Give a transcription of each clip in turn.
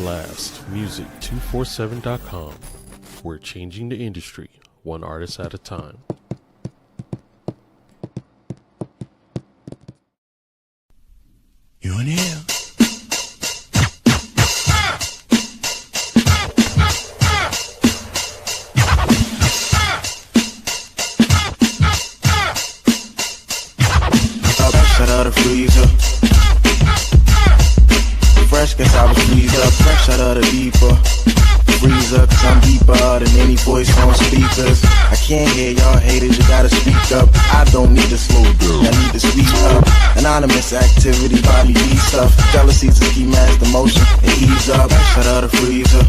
blastmusic247.com. We're changing the industry, one artist at a time. You in here? Shut out the freezer. Fresh, guess I was freeze up. Fresh out of the deeper freezer, cause I'm deeper than any voice on speakers. I can't hear y'all haters, you gotta speak up. I don't need to slow down, I need to speak up. Anonymous activity, body beat stuff. Jealousy's a ski mask, emotion, and ease up. Shut out the freezer.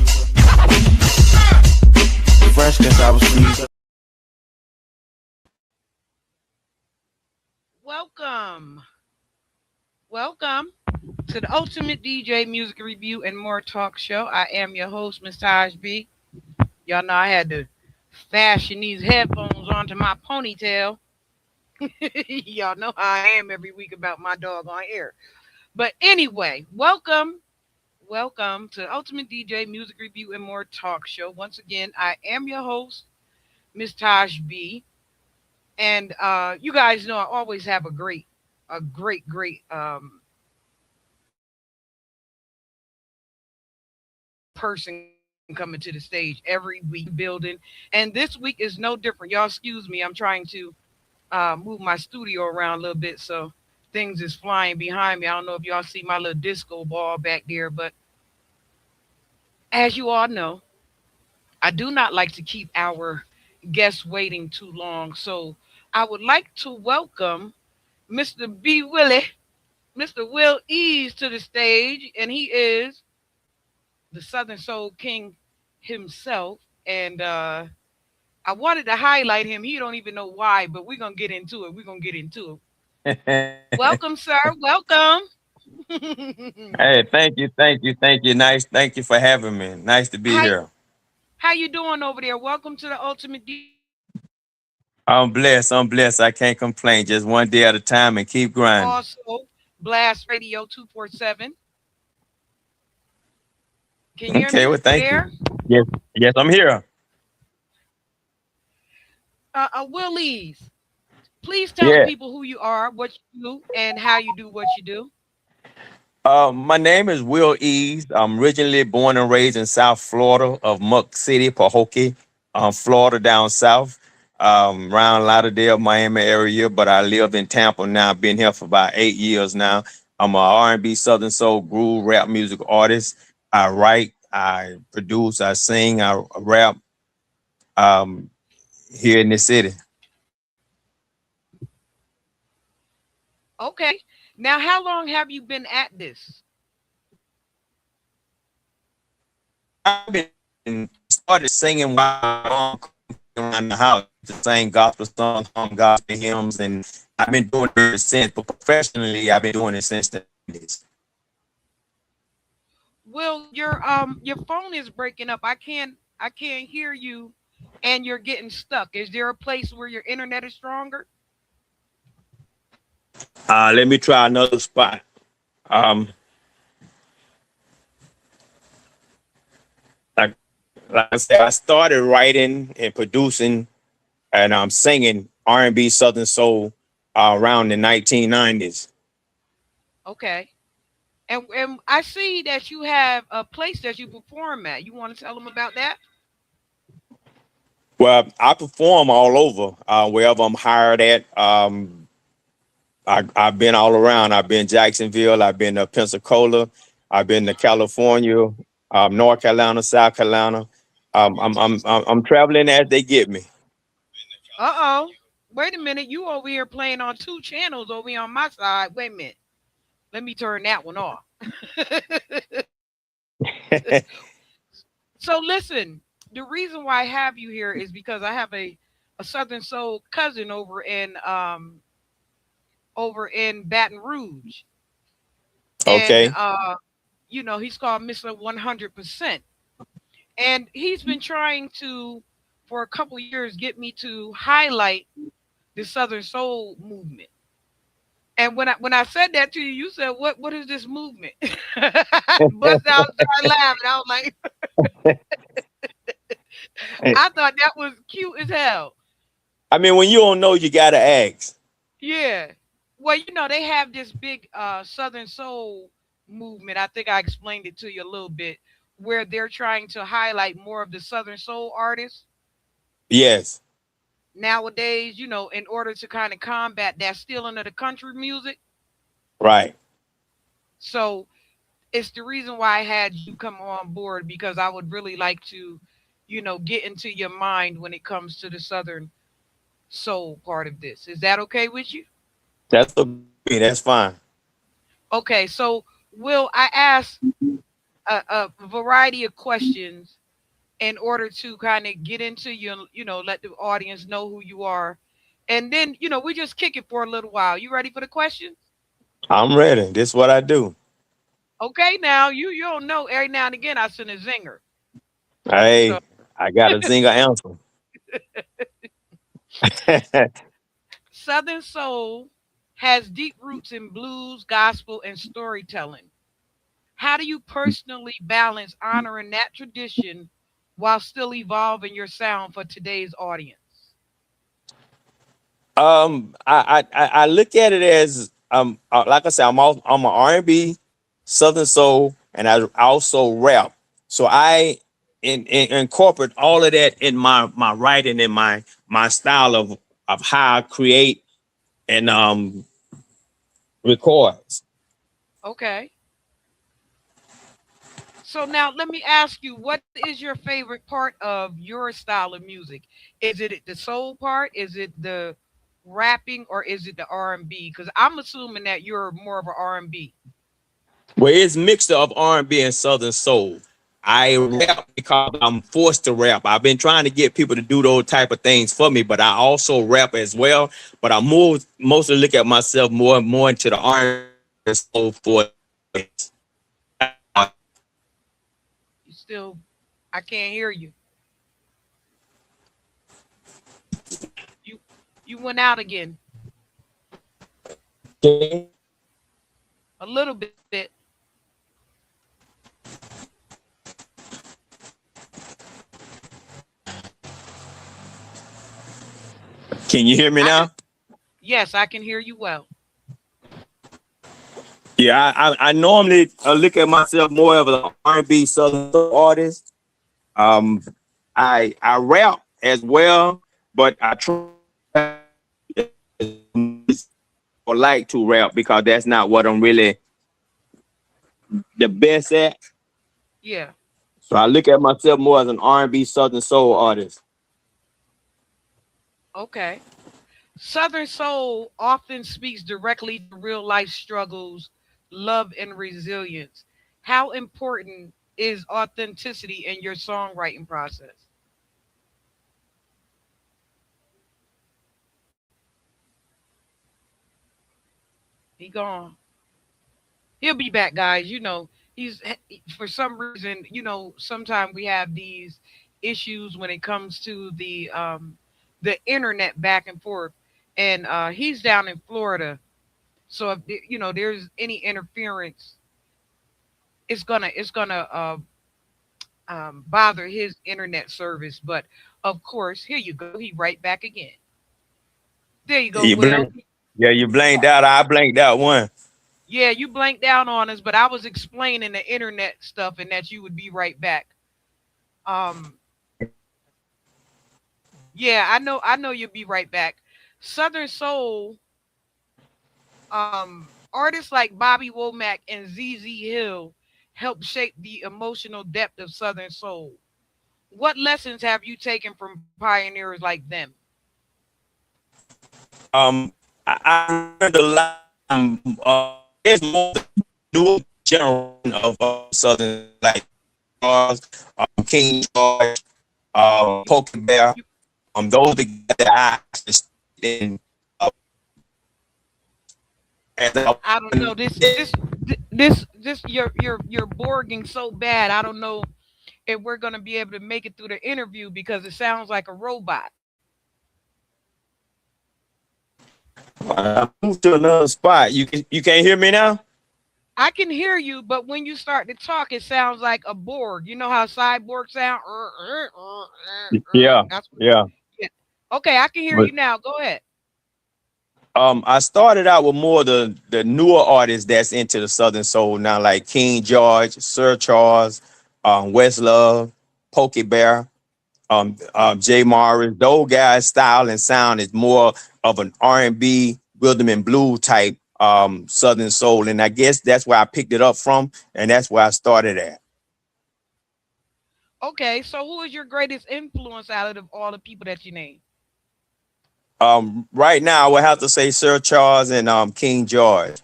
Fresh, guess I was freeze up. Welcome to the Ultimate DJ Music Review and More Talk Show. I am your host, Ms. Taj B. Y'all know I had to fashion these headphones onto my ponytail. Y'all know how I am every week about my doggone hair. But anyway, welcome to Ultimate DJ Music Review and More Talk Show. Once again, I am your host, Ms. Taj B. And you guys know I always have a great person coming to the stage every week building. And this week is no different. Y'all excuse me. I'm trying to move my studio around a little bit, so things is flying behind me. I don't know if y'all see my little disco ball back there, but as you all know, I do not like to keep our guests waiting too long. So I would like to welcome Mr. Will Ease to the stage, and he is the Southern Soul King himself. And I wanted to highlight him. He don't even know why, but we're going to get into it. Welcome, sir. Welcome. Hey, thank you. Nice. Thank you for having me. Nice to be here. How you doing over there? Welcome to the Ultimate D. I'm blessed. I can't complain. Just one day at a time and keep grinding. Also, Blast Radio 247. Can you hear me? Well, thank you. Yes, I'm here. Will Ease, please tell the people who you are, what you do, and how you do what you do. My name is Will Ease. I'm originally born and raised in South Florida of Muck City, Pahokee, Florida down south, around Lauderdale, Miami area. But I live in Tampa now. I've been here for about 8 years now. I'm a R&B, Southern Soul, groove, rap music artist. I write, I produce, I sing, I rap here in the city. Okay. Now, how long have you been at this? I've been started singing while around the house to sing gospel songs, gospel hymns, and I've been doing it ever since. But professionally, I've been doing it since the 80s. Well, your phone is breaking up. I can't hear you, and you're getting stuck. Is there a place where your internet is stronger? Let me try another spot. Like I said, I started writing and producing, and I'm singing R&B, Southern Soul around the 1990s. Okay. And I see that you have a place that you perform at. You want to tell them about that? Well, I perform all over, wherever I'm hired at. I've been all around. I've been Jacksonville. I've been to Pensacola. I've been to California, North Carolina, South Carolina. I'm traveling as they get me. Wait a minute. You over here playing on two channels over here on my side. Wait a minute. Let me turn that one off. So listen, the reason why I have you here is because I have a Southern Soul cousin over in Baton Rouge. Okay. And he's called Mr. 100%. And he's been trying to, for a couple of years, get me to highlight the Southern Soul movement. And when I said that to you, you said, "What is this movement?" bust out and started laughing. I was like, I thought that was cute as hell. I mean, when you don't know, you gotta ask. Yeah. Well, they have this big Southern Soul movement. I think I explained it to you a little bit, where they're trying to highlight more of the Southern Soul artists Yes, nowadays, in order to kind of combat that stealing of the country music. right. So it's the reason why I had you come on board because I would really like to, get into your mind when it comes to the Southern Soul part of this. Is that okay with you? That's okay. That's fine. Okay, so will I ask a variety of questions in order to kind of get into you, let the audience know who you are. And then, we just kick it for a little while. You ready for the questions? I'm ready. This is what I do. Okay, now you don't know every now and again I send a zinger. So Hey, I got a zinger answer. Southern Soul has deep roots in blues, gospel, and storytelling. How do you personally balance honoring that tradition while still evolving your sound for today's audience? I look at it as like I said, I'm an R&B, Southern soul, and I also rap. So I incorporate all of that in my writing and my style of how I create and record. Okay. So now let me ask you, what is your favorite part of your style of music? Is it the soul part? Is it the rapping or is it the R&B? Because I'm assuming that you're more of an R&B. Well, it's mixture of R&B and Southern soul. I rap because I'm forced to rap. I've been trying to get people to do those type of things for me, but I also rap as well. But I mostly look at myself more into the R&B soul for. You still, I can't hear you. You you went out again a little bit. Can you hear me I can, now? yes, I can hear you well. Yeah, I normally look at myself more of an R&B Southern soul artist. Um, I rap as well, but I try or like to rap because that's not what I'm really the best at. Yeah. So I look at myself more as an R&B Southern soul artist. Okay. Southern Soul often speaks directly to real life struggles, love, and resilience. How important is authenticity in your songwriting process? He gone. He'll be back, guys. He's for some reason, sometimes we have these issues when it comes to the internet back and forth. And he's down in Florida. So if there's any interference, it's gonna bother his internet service. But of course, here you go. He right back again. There you go, You Will. blink, yeah, you blanked out. I blanked out one. Yeah, you blanked out on us, but I was explaining the internet stuff and that you would be right back. Um, yeah, I know you'll be right back. Southern Soul, artists like Bobby Womack and ZZ Hill helped shape the emotional depth of Southern Soul. What lessons have you taken from pioneers like them? I learned a lot. There's more new generation of Southern like King George, Poker Bear. You, Those the guys that I just in as I don't know this you're borging so bad. I don't know if we're gonna be able to make it through the interview because it sounds like a robot. I moved to another spot. You can't hear me now? I can hear you, but when you start to talk, it sounds like a Borg. You know how cyborg sound? Yeah, That's what. yeah. Yeah. Okay, I can hear But you now. Go ahead. I started out with more the newer artists that's into the Southern Soul now, like King George, Sir Charles, Westlove, Pokey Bear, Jay Morris. Those guys' style and sound is more of an R&B, rhythm and blues type Southern Soul, and I guess that's where I picked it up from, and that's where I started at. Okay, so who is your greatest influence out of all the people that you named? Right now, I would have to say Sir Charles and King George.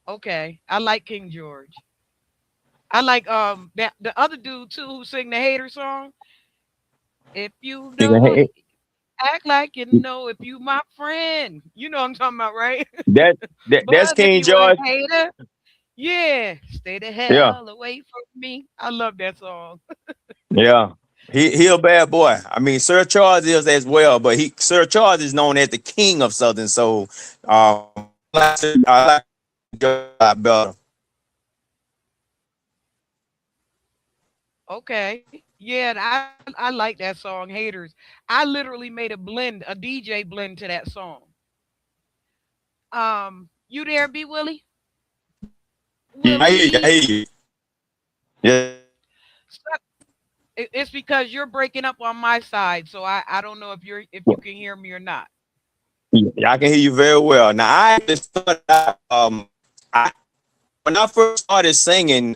Okay, I like King George. I like that the other dude too who sing the hater song. If you You can know hit- it, act like you know if you my friend. You know what I'm talking about, right? that, that's But if King you a George. hater, yeah, stay the Yeah, hell away from me. I love that song. yeah. He a bad boy. I mean, Sir Charles is as well, but Sir Charles is known as the king of Southern Soul. I like George a lot better. Okay. Yeah, and I like that song, Haters. I literally made a blend, a DJ blend to that song. You there, B Willie? Yeah, I hear you. I Willie. hear you. Yeah, It's because you're breaking up on my side, so I don't know if you can hear me or not. yeah, I can hear you very well. Now, I just started out, I, when I first started singing,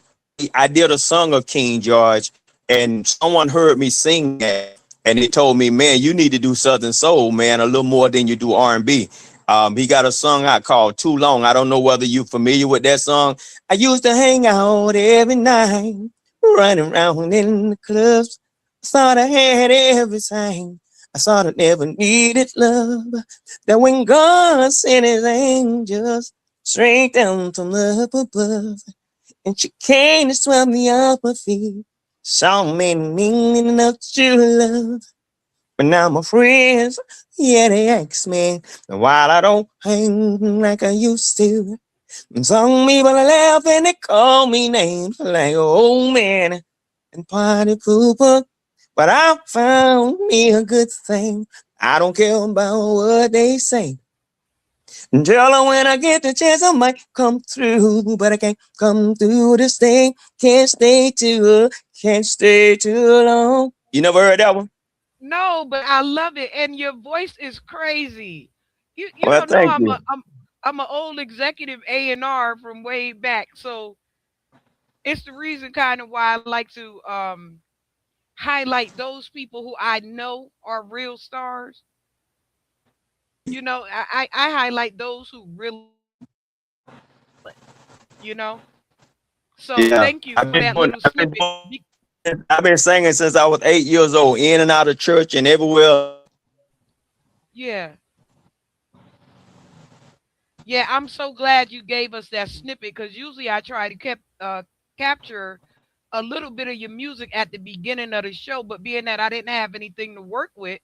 I did a song of King George, and someone heard me sing that, and they told me, "Man, you need to do Southern Soul, man, a little more than you do R&B." He got a song out called "Too Long." I don't know whether you're familiar with that song. I used to hang out every night, running around in the clubs. I thought I had everything. I thought I never needed love. That when God sent His angels straight down from up above, and she came to swell me up her feet. So many meaning enough to love. But now my friends, yeah, they ask me why I don't hang like I used to. And some people laugh and they call me names like old man and party pooper. But I found me a good thing. I don't care about what they say. Tell her when I get the chance, I might come through, but I can't come through to stay. Can't stay too long. You never heard that one? No, but I love it, and your voice is crazy. You Well, don't know thank you. I'm an old executive A&R from way back, so it's the reason kind of why I like to highlight those people who I know are real stars. You know, I highlight those who really, you know. So Yeah, thank you for that little snippet. I've been singing since I was 8 years old, in and out of church and everywhere. Yeah, yeah. I'm so glad you gave us that snippet because usually I try to capture a little bit of your music at the beginning of the show, but being that I didn't have anything to work with,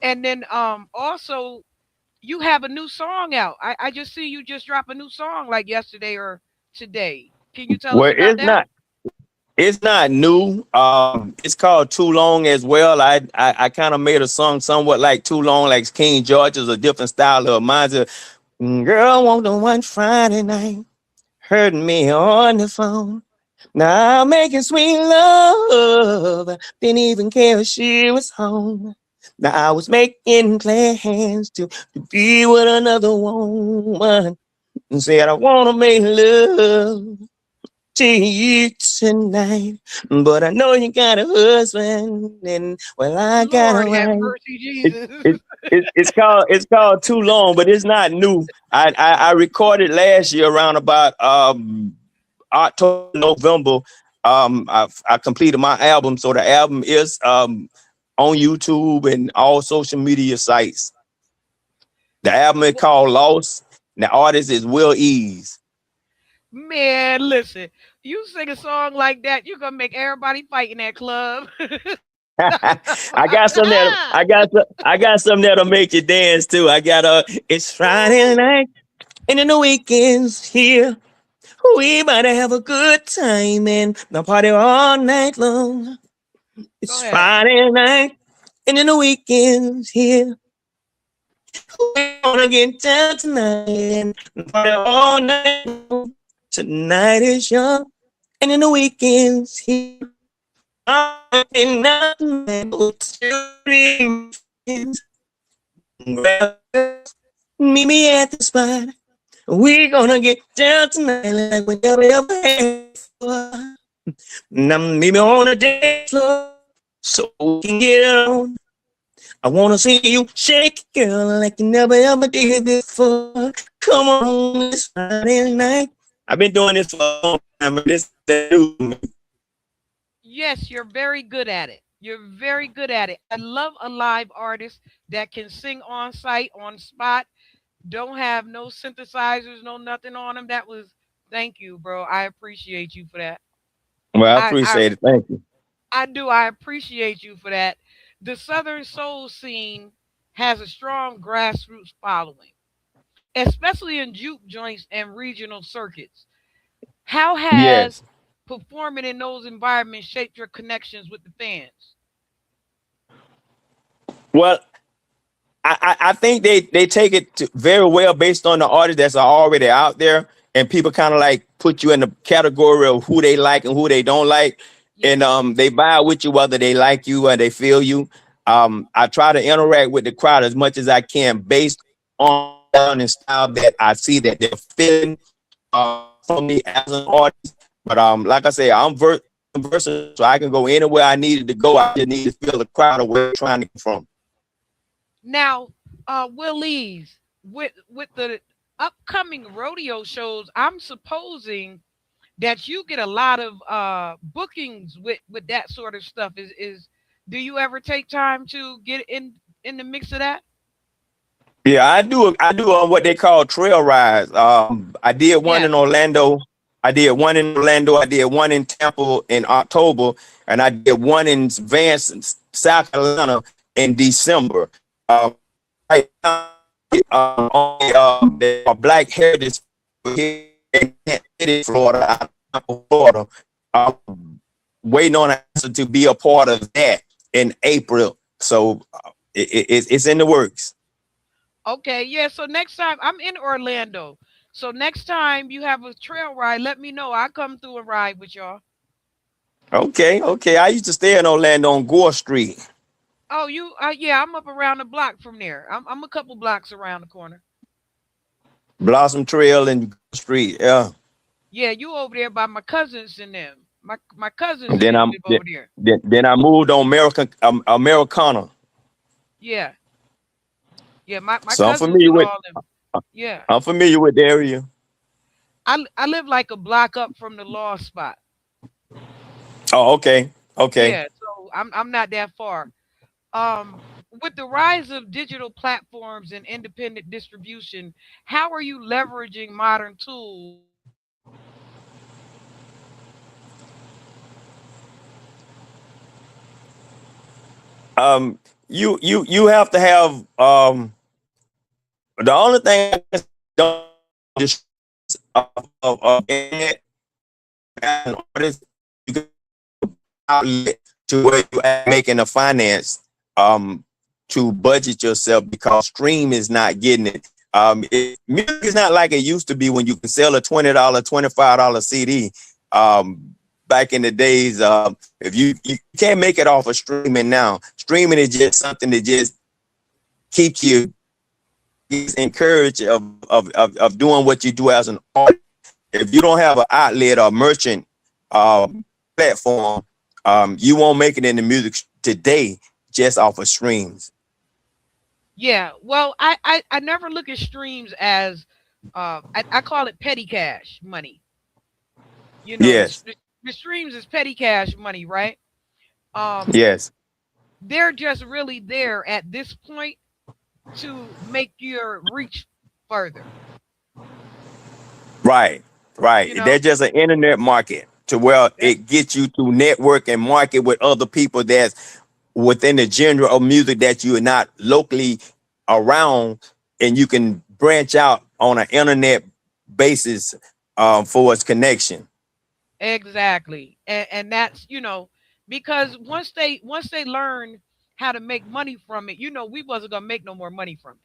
and then also you have a new song out. I just see you just drop a new song like yesterday or today. Can you tell us Well, about that? it's not new. It's called Too Long as well. I kind of made a song somewhat like Too Long, like King George is a different style of mine. Girl, want the one Friday night, hurting me on the phone. Now I'm making sweet love, didn't even care if she was home. Now I was making plans to be with another woman and said I wanna make love to you tonight. But I know you got a husband, and well, I got a Lord have wife. mercy, It, Jesus. it's called Too Long, but it's not new. I recorded last year around about October, November. I completed my album, so the album is on YouTube and all social media sites. The album is Well, called Lost. And the artist is Will Ease. man, listen, you sing a song like that, you're gonna make everybody fight in that club. I got some that'll make you dance too. I got it's Friday Ooh, night. And in the weekends here, we about to have a good time and the party all night long. Go It's ahead. Friday night, and in the weekends here, we gonna get down tonight and party all night long. Tonight is young, and in the weekends here, I'm in nothing but dreams. Meet me at the spot. We gonna get down tonight like we never ever had before. Now meet me on the dance floor so we can get it on. I wanna see you shake, girl, like you never ever did before. Come on, it's Friday night. I've been doing this for a long time, but this that new. Yes, you're very good at it. You're very good at it. I love a live artist that can sing on site, on spot, don't have no synthesizers, no nothing on them. That was, thank you, bro. I appreciate you for that. Well, I I I appreciate it. Thank you. I do. I appreciate you for that. The Southern soul scene has a strong grassroots following, especially in juke joints and regional circuits. How has Yes. performing in those environments shaped your connections with the fans? Well, I think they take it very well based on the artists that's already out there, and people kind of like put you in the category of who they like and who they don't like, Yeah. and they vibe with you whether they like you or they feel you. I try to interact with the crowd as much as I can based on the sound and style that I see that they're feeling from me as an artist. But like I say, I'm versatile, so I can go anywhere I needed to go. I just need to feel the crowd of where I'm trying to come from. Now, Willie's with the upcoming rodeo shows, I'm supposing that you get a lot of bookings with that sort of stuff. Is do you ever take time to get in the mix of that? Yeah, I do. I do on what they call trail rides. I did one Yes. in Orlando. I did one in Orlando. I did one in Tampa in October, and I did one in Vance, South Carolina in December. Right now, there are Black Heritage here in Kansas City, Florida, Florida. I'm waiting on an answer to be a part of that in April. So it's in the works. Okay, yeah. So next time I'm in Orlando. So next time you have a trail ride, let me know. I come through and ride with y'all. Okay, okay. I used to stay in Orlando on Gore Street, Oh, you yeah, I'm up around the block from there. I'm a couple blocks around the corner. Blossom Trail and Gore Street. Yeah. Yeah, you over there by my cousins and them. My cousins And and then them I'm live over there. then I moved on Americana. Yeah. Yeah, my So cousins and all them. Yeah. I'm familiar with the area. I live like a block up from the law spot. Oh, okay. Okay. Yeah, so I'm not that far. With the rise of digital platforms and independent distribution, how are you leveraging modern tools to promote your music and engage with fans? You have to have the only thing I don't just internet as an artist, you can outlet to where you are making a finance um to budget yourself because stream is not getting it. Music is not like it used to be when you can sell a $20, $25 CD. Back in the days, if you can't make it off of streaming now, streaming is just something that just keeps you encouraged of doing what you do as an artist. If you don't have an outlet or merchant platform, you won't make it in the music today just off of streams. Yeah, well, I never look at streams as I call it petty cash money. You know, Yes, the streams is petty cash money, right? Um, yes, they're just really there at this point to make your reach further. right, You right. know, They're just an internet market to where that's it gets you to network and market with other people that's within the genre of music that you are not locally around, and you can branch out on an internet basis for its connection. Exactly. And that's, because once they learn how to make money from it, we wasn't gonna make no more money from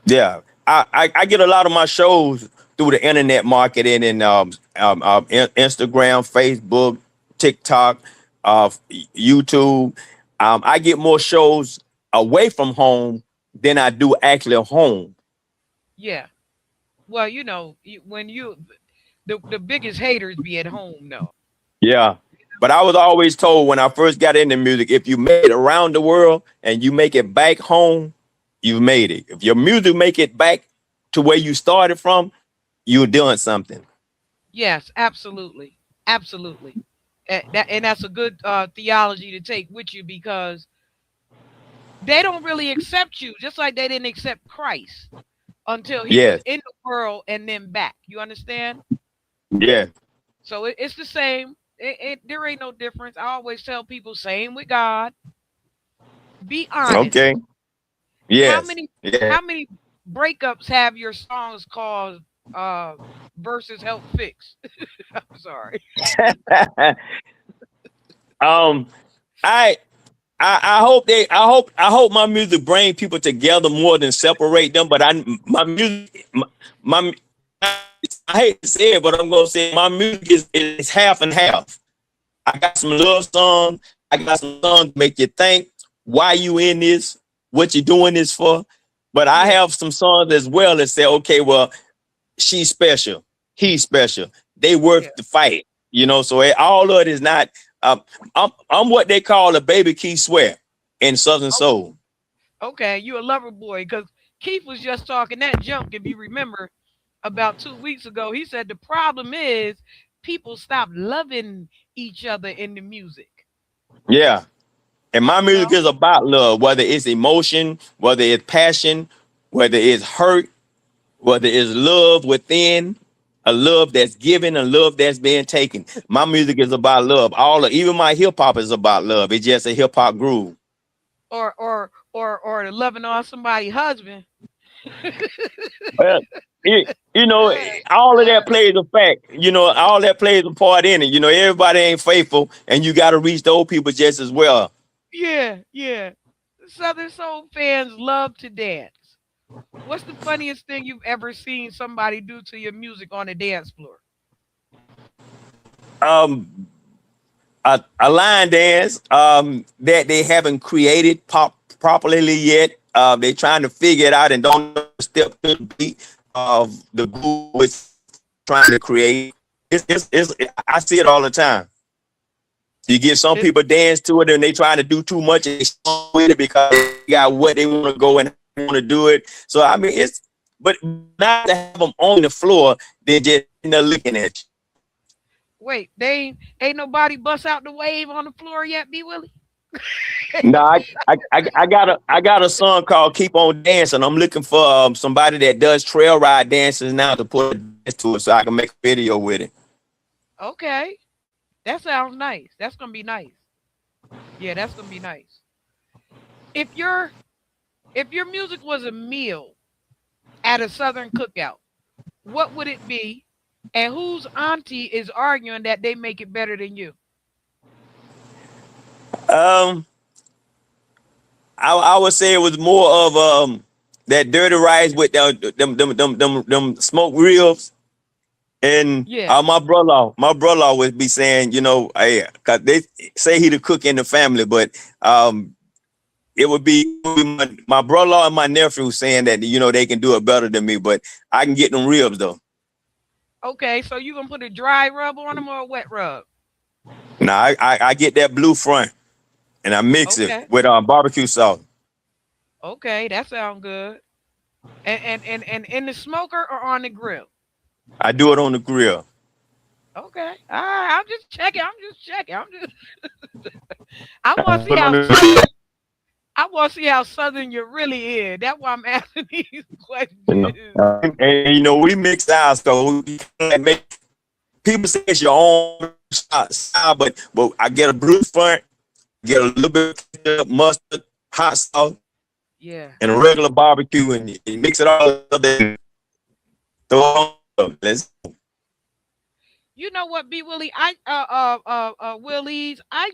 Yeah, I get a lot of my shows through the internet marketing and Instagram, Facebook, TikTok, YouTube. I get more shows away from home than I do actually home. it. Yeah. Well, when the biggest haters be at home though. Yeah. But I was always told when I first got into music, if you make it around the world and you make it back home, you've made it. If your music make it back to where you started from, you're doing something. Yes, absolutely. Absolutely. And that's a good theology to take with you, because they don't really accept you, just like they didn't accept Christ until he was Yes. in the world and then back. You understand? Yeah. So it's the same. There ain't no difference. I always tell people, same with God. Be honest. Okay. Yes. How many Yeah. how many breakups have your songs caused versus help fix? I'm sorry. um, I I hope my music bring people together more than separate them. But my music my I hate to say it, but I'm gonna say my music is half and half. I got some love songs. I got some songs to make you think why you in this, what you doing this for. But I have some songs as well that say, okay, well, she's special, he's special, they worth the fight. So all of it is not. I'm what they call a baby Keith Sweat in Southern Soul. Okay, you a lover boy, because Keith was just talking that junk, if you remember, about 2 weeks ago. He said the problem is people stop loving each other in the music. Yeah. And my music is about love, whether it's emotion, whether it's passion, whether it's hurt, whether it's love within, a love that's given, a love that's being taken. My music is about love. Even my hip hop is about love. It's just a hip hop groove. Or the loving on somebody's husband. Well, all of that plays a fact. All that plays a part in it. Everybody ain't faithful, and you got to reach the old people just as well. Yeah. Southern Soul fans love to dance. What's the funniest thing you've ever seen somebody do to your music on a dance floor? A line dance that they haven't created properly yet. They're trying to figure it out and don't step to the beat of the group is trying to create. I see it all the time. You get some people dance to it and they trying to do too much and they stop with it because they got what they want to go and want to do it. So I mean, but not to have them on the floor, they're just looking at you. Wait, they ain't nobody bust out the wave on the floor yet, B. Willie? No, I got a song called "Keep on Dancing." I'm looking for somebody that does trail ride dances now to put a dance to it, so I can make a video with it. Okay, that sounds nice. That's gonna be nice. Yeah, that's gonna be nice. If your music was a meal at a Southern cookout, what would it be? And whose auntie is arguing that they make it better than you? I would say it was more of that dirty rice with them smoke ribs, and my brother would be saying, cause they say he the cook in the family, but it would be my brother and my nephew saying that they can do it better than me, but I can get them ribs though. Okay, so you gonna put a dry rub on them or a wet rub? Nah, I get that blue front and I mix it with barbecue sauce. Okay, that sounds good. And in the smoker or on the grill? I do it on the grill. Okay. All right, I'm just checking. I want to see how Southern you really is. That's why I'm asking these questions. And we mix ours, so people say it's your own style, but I get a blue front, get a little bit of mustard, hot sauce, and a regular barbecue, and you mix it all up there. Throw let's You know what, B Willie? Willie's. I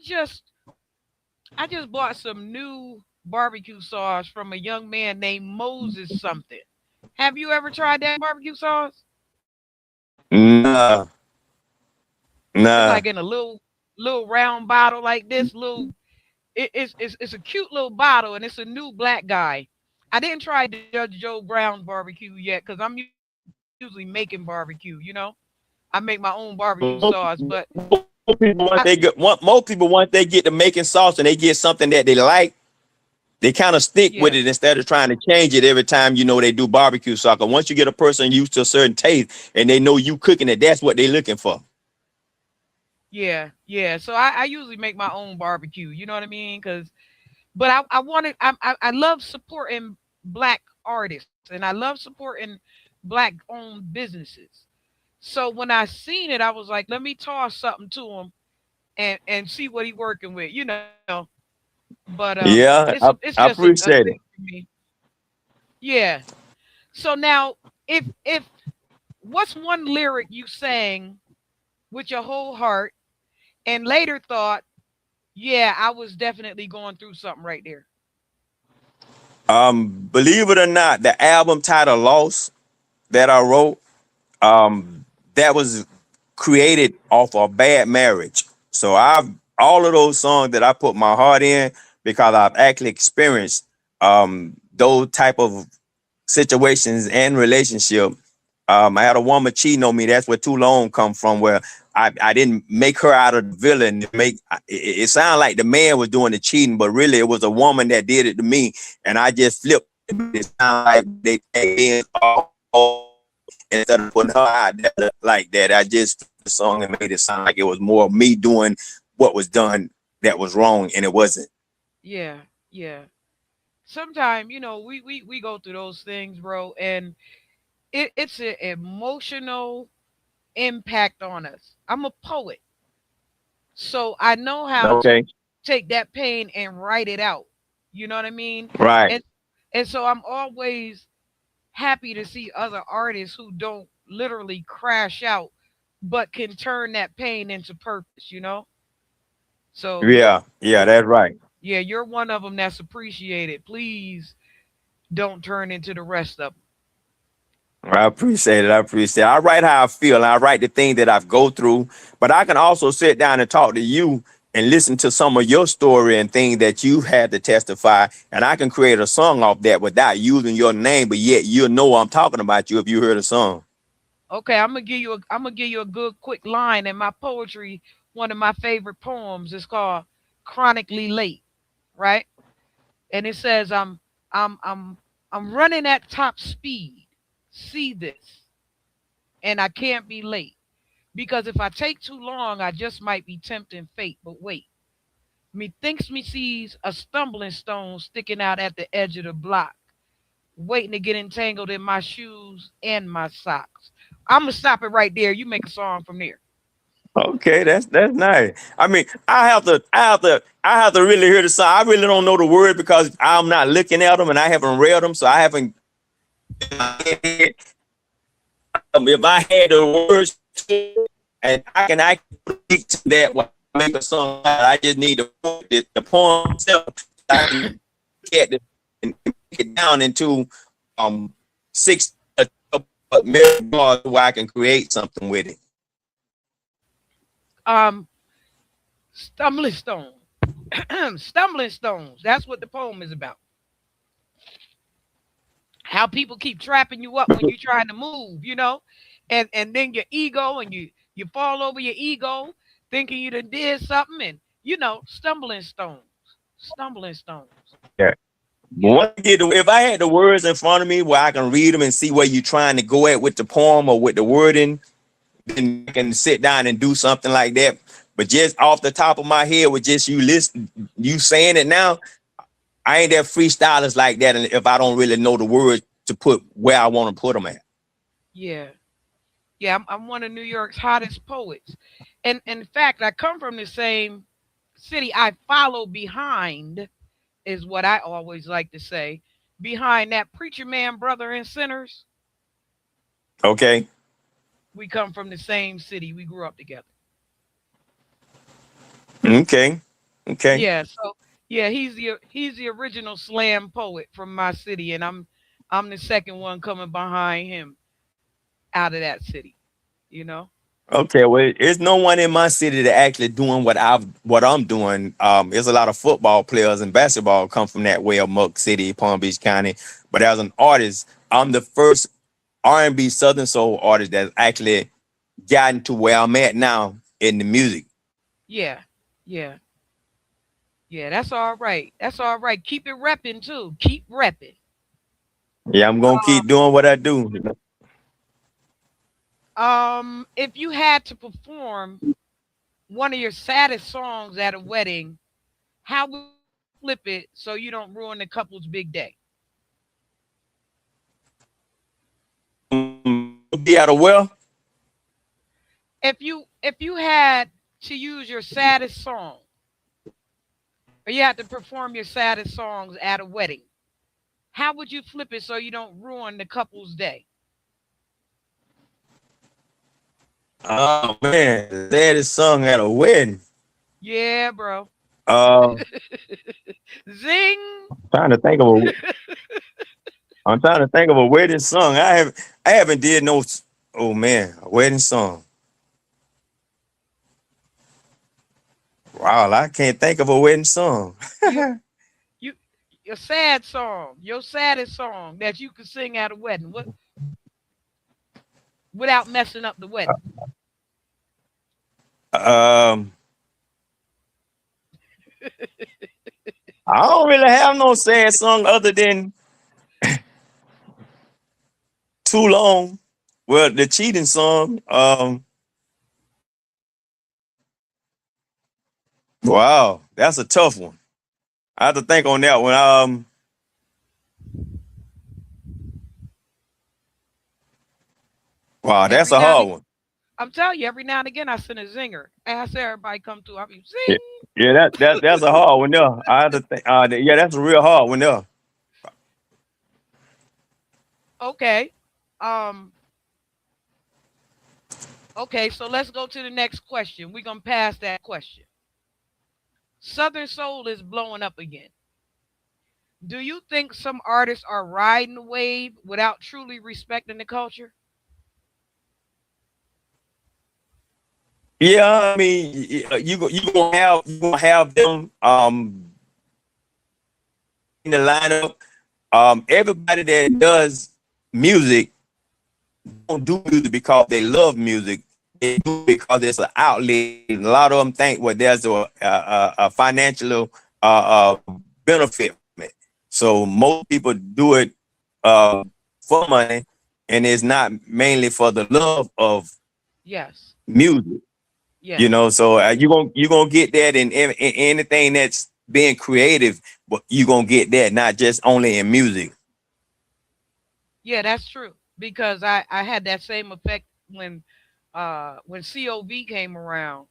just bought some new barbecue sauce from a young man named Moses something. Have you ever tried that barbecue sauce? nah, It's nah. like in a little round bottle like this. It's a cute little bottle, and it's a new black guy. I didn't try Judge Joe Brown's barbecue yet because I'm usually making barbecue. I make my own barbecue sauce, but Most people I, most people once they get to making sauce and they get something that they like, they kind of stick yeah, with it instead of trying to change it every time they do barbecue sauce. 'Cause once you get a person used to a certain taste and they know you cooking it, that's what they're looking for. yeah. So I usually make my own barbecue. You know what I mean? But I wanted I love supporting black artists and I love supporting black owned businesses. So when I seen it, I was like, let me toss something to him and see what he working with, you know. But Yeah, it's just I a thing appreciate for it. me. Yeah. So now, if what's one lyric you sang with your whole heart and later thought, yeah, I was definitely going through something right there. Believe it or not, the album title "Lost" that I wrote, um, that was created off a bad marriage. So I've all of those songs that I put my heart in because I've actually experienced those type of situations and relationship. I had a woman cheating on me. That's where Too Long come from. Where I didn't make her out of the villain. It sounded like the man was doing the cheating, but really it was a woman that did it to me, and I just flipped. It sounded like they came all instead of putting her out there like that. I just the song and made it sound like it was more me doing what was done that was wrong, and it wasn't. Yeah, yeah. Sometimes, we go through those things, bro, and it's an emotional impact on us. I'm a poet, so I know how Okay. to take that pain and write it out. You know what I mean? Right. And and so I'm always happy to see other artists who don't literally crash out, but can turn that pain into purpose. So Yeah. Yeah. That's right. you're one of them that's appreciated. Please don't turn into the rest of them. I appreciate it. I appreciate it. I write how I feel. And I write the thing that I've go through, but I can also sit down and talk to you and listen to some of your story and things that you've had to testify. And I can create a song off that without using your name, but yet you'll know I'm talking about you if you heard a song. Okay, I'm gonna give you a good quick line in my poetry. One of my favorite poems is called "Chronically Late," right? And it says, I'm running at top speed. See this, and I can't be late because if I take too long, I just might be tempting fate. But wait, me sees a stumbling stone sticking out at the edge of the block, waiting to get entangled in my shoes and my socks. I'm gonna stop it right there. You make a song from there. Okay, that's nice. I mean, I have to really hear the song. I really don't know the word because I'm not looking at them and I haven't read them, so I haven't. If I had the words and I can speak to that when I make a song, I just need the poem itself. I can get it and make it down into um six million bars where I can create something with it. Um, Stumbling Stone. Stumbling stones. That's what the poem is about. How people keep trapping you up when you're trying to move, and then your ego and you fall over your ego thinking you done did something and stumbling stones. Stumbling stones. Yeah. You know. If I had the words in front of me where I can read them and see where you're trying to go at with the poem or with the wording, then I can sit down and do something like that. But just off the top of my head, with just you saying it now, I ain't that freestylers like that. And if I don't really know the words to put where I want to put them at. Yeah. Yeah, I'm one of New York's hottest poets. And in fact, I come from the same city. I follow behind is what I always like to say. Behind that preacher man brother and sinners. Okay. We come from the same city. We grew up together. Okay. Okay. Yeah, so yeah, he's the original slam poet from my city, and I'm the second one coming behind him out of that city. You know? Okay, well, there's no one in my city that actually doing what I'm doing. There's a lot of football players and basketball come from that way of Muck City, Palm Beach County. But as an artist, I'm the first R&B Southern Soul artist that's actually gotten to where I'm at now in the music. Yeah, yeah, yeah. That's all right. That's all right. Keep it repping too. Keep repping. Yeah, I'm gonna keep doing what I do. If you had to perform one of your saddest songs at a wedding, how would you flip it so you don't ruin the couple's big day? Be out of well. If you had to use your saddest song, or you had to perform your saddest songs at a wedding, how would you flip it so you don't ruin the couple's day? Oh man, saddest song at a wedding. Yeah, bro. Uh, Zing. trying to think of a. I'm trying to think of a wedding song. I haven't did no. Oh man, a wedding song. Wow, I can't think of a wedding song. You you your sad song, your saddest song that you could sing at a wedding. What without messing up the wedding? Um, I don't really have no sad song other than Too Long. Well, the cheating song. Wow, that's a tough one. I have to think on that one. Wow, that's Every a now and hard again, one. I'm telling you, every now and again I send a zinger. Ask everybody come through. I mean Yeah, zing. yeah, that's a hard one there. I have to think. Yeah, that's a real hard one there. Okay. Um, okay, so let's go to the next question. We're gonna pass that question. Southern Soul is blowing up again. Do you think some artists are riding the wave without truly respecting the culture? Yeah, I mean, you gonna have them in the lineup. Everybody that does music don't do music because they love music. They do it because it's an outlet. A lot of them think, well, there's a financial benefit from it. So most people do it uh, for money, and it's not mainly for the love of Yes. music. Yes. So you gonna get that in anything that's being creative, but you gonna get that not just only in music. Yeah, that's true. Because I had that same effect when COV came around.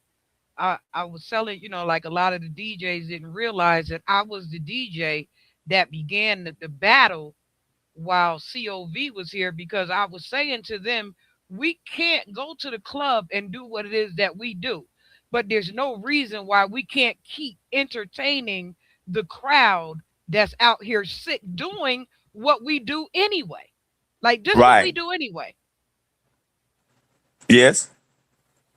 I was selling, like a lot of the DJs didn't realize that I was the DJ that began the battle while COV was here, because I was saying to them, we can't go to the club and do what it is that we do. But there's no reason why we can't keep entertaining the crowd that's out here sick doing what we do anyway. Like this what we Right. do anyway. Yes.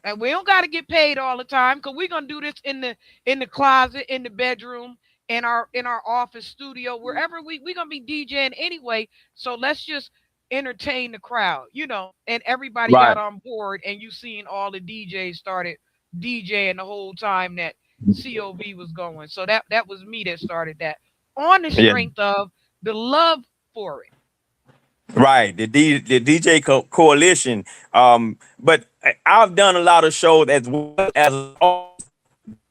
And we don't got to get paid all the time, because we're gonna do this in the closet, in the bedroom, in our office studio, wherever we gonna be DJing anyway. So let's just entertain the crowd. And everybody got Right. on board, and you seen all the DJs started DJing the whole time that COV was going. So that was me that started that, on the Yeah. strength of the love for it. Right. The DJ coalition. But I've done a lot of shows as well as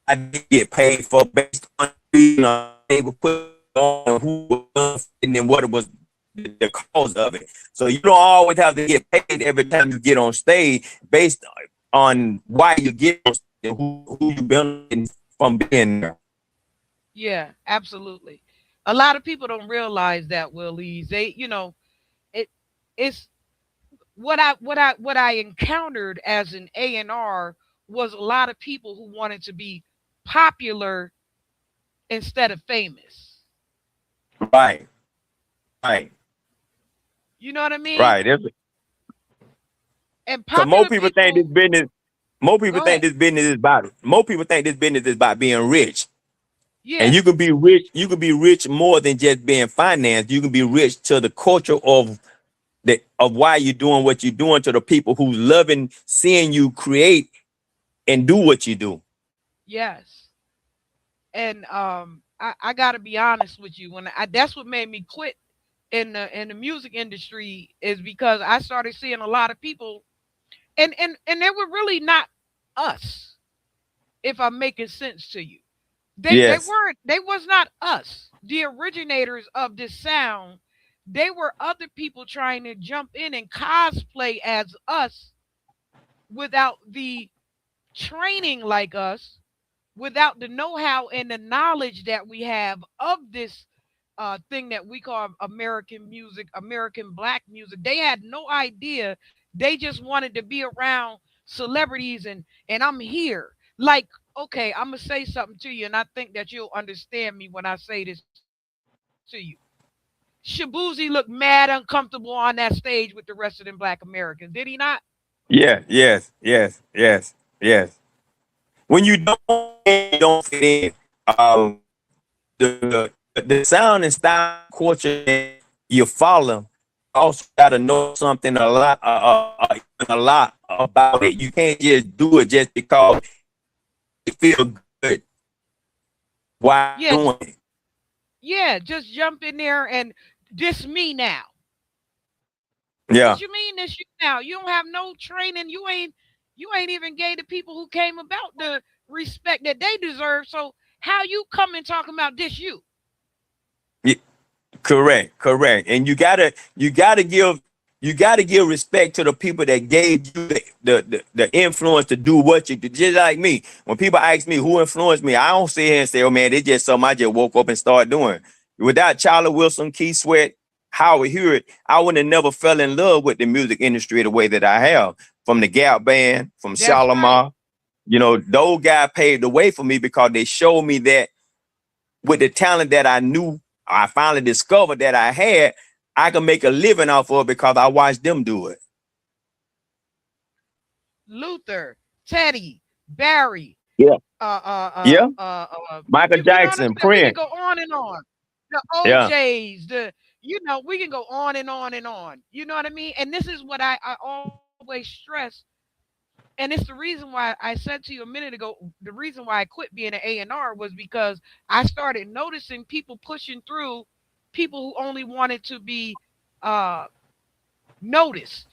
I did get paid for based on they were put on who was and then what it was the cause of it. So you don't always have to get paid every time you get on stage based on why you get on stage and who you been from being there. Yeah, absolutely. A lot of people don't realize that, Willies. It it's what I encountered as an A&R was a lot of people who wanted to be popular instead of famous. Right, right, You know what I mean? right. And Because more popular people think this people, business. More people go think ahead. this business is about. More people think this business is about being rich, and Yeah, you can be rich. You can be rich more than just being financed. You can be rich to the culture of why you're doing what you're doing, to the people who's loving seeing you create and do what you do. yes. And I gotta be honest with you. That's what made me quit in the music industry, is because I started seeing a lot of people, and they were really not us, if I'm making sense to you. They Yes. weren't, they was not us, the originators of this sound. They were other people trying to jump in and cosplay as us without the training like us, without the know-how and the knowledge that we have of this thing that we call American music, American black music. They had no idea. They just wanted to be around celebrities, and I'm here. Like, okay, I'm gonna say something to you, and I think that you'll understand me when I say this to you. Shabuzi looked mad uncomfortable on that stage with the rest of them black Americans, did he not? Yeah. Yes. Yes. Yes. Yes. When you don't fit in, um, the sound and style culture that you follow also got to know something a lot about it. You can't just do it just because you feel good while Yeah, doing it. yeah, just jump in there and diss me now. Yeah. What you mean this you now? You don't have no training. You ain't even gave the people who came about the respect that they deserve. So how you coming talking about this you? Correct, correct. And you gotta give respect to the people that gave you the influence to do what you do. Just like me. When people ask me who influenced me, I don't sit here and say, oh man, they just something I just woke up and started doing. Without Charlie Wilson, Keith Sweat, Howard Hewitt, I would have never fell in love with the music industry the way that I have. From the Gap Band, from That's right. Shalimar, those guys paved the way for me because they showed me that with the talent that I knew, I finally discovered that I had, I could make a living off of it because I watched them do it. Luther, Teddy, Barry, Yeah. Yeah. Michael you know what I'm Jackson, saying? We can Prince. go on and on. The Yeah. OJs, we can go on and on and on. You know what I mean? And this is what I always stress. And it's the reason why I said to you a minute ago, the reason why I quit being an A&R was because I started noticing people pushing through, people who only wanted to be uh, noticed.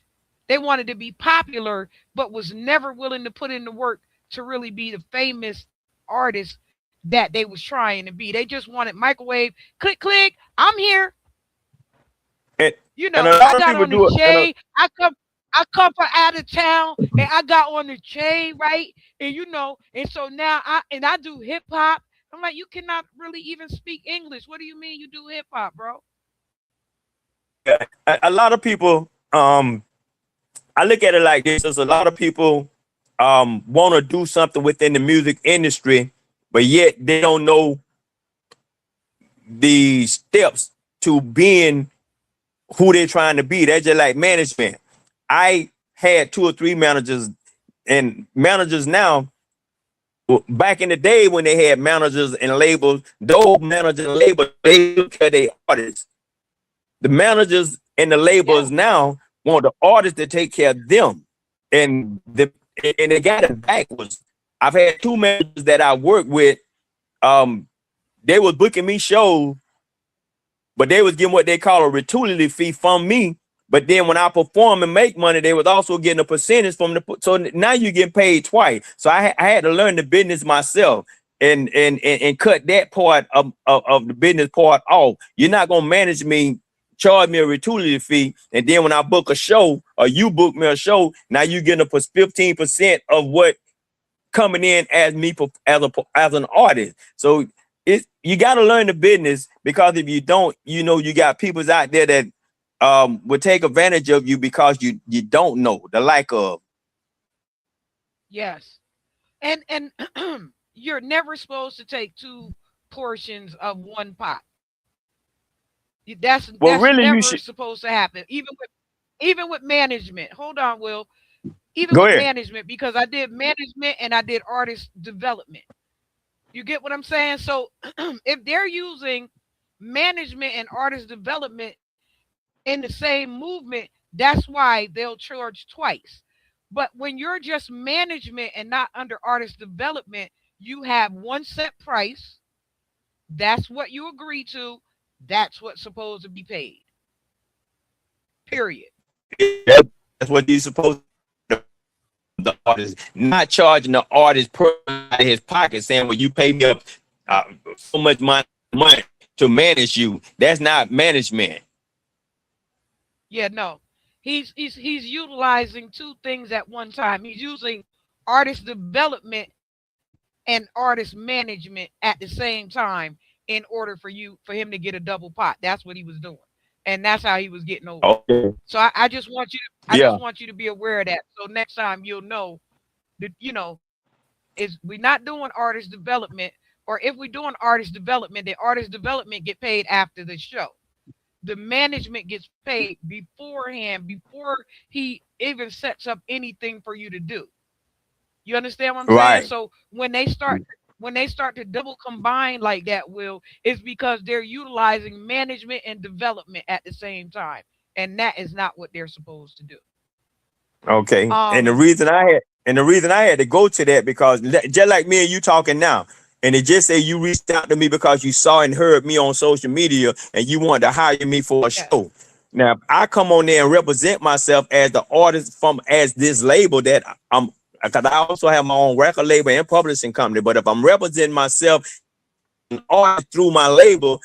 They wanted to be popular, but was never willing to put in the work to really be the famous artist that they was trying to be. They just wanted microwave, click, click, I'm here. And, You and know, a I lot of got people on the do it. J. I come from out of town, and I got on the J, right? And and so now I do hip hop. I'm like, you cannot really even speak English. What do you mean you do hip hop, bro? A lot of people, I look at it like this: there's a lot of people want to do something within the music industry, but yet they don't know the steps to being who they're trying to be. They're just like management. I had two or three managers, and managers now, back in the day when they had managers and labels, those managers and labels, they took care of their artists. The managers and the Yeah. labels now want the artists to take care of them. And they got it backwards. I've had two managers that I work with. Um, they was booking me shows, but they was getting what they call a gratuity fee from me. But then when I perform and make money, they was also getting a percentage from the. So now you get paid twice. So I had to learn the business myself and cut that part of the business part off. You're not gonna manage me, charge me a gratuity fee, and then when I book a show or you book me a show, now you getting a 15% of what coming in as me as an artist. So you got to learn the business, because if you don't, you got peoples out there that would take advantage of you because you don't know the like of. Yes. And you're never supposed to take two portions of one pot. Well, That's really, you never should supposed to happen. Even with management. Hold on, Will. Even go with ahead. management, because I did management and I did artist development. You get what I'm saying? So if they're using management and artist development in the same movement, that's why they'll charge twice. But when you're just management and not under artist development, you have one set price. That's what you agree to. That's what's supposed to be paid. Period. That's what you're supposed to. The artist, not charging the artist per out of his pocket, saying, "Well, you pay me up uh, so much money to manage you." That's not management. Yeah, no. He's utilizing two things at one time. He's using artist development and artist management at the same time in order for him to get a double pot. That's what he was doing. And that's how he was getting over. Okay. So I just want I Yeah. just want you to be aware of that. So next time you'll know that is we're not doing artist development, or if we're doing artist development, the artist development get paid after the show. The management gets paid beforehand, before he even sets up anything for you to do. You understand what I'm saying? Right. So when they start to double combine like that, Will, it's because they're utilizing management and development at the same time. And that is not what they're supposed to do. Okay. And the Um, reason I had to go to that because just like me and you talking now, and it just say you reached out to me because you saw and heard me on social media and you wanted to hire me for a yes, show. Now, if I come on there and represent myself as the artist from as this label that I'm, because I also have my own record label and publishing company. But if I'm representing myself an artist through my label,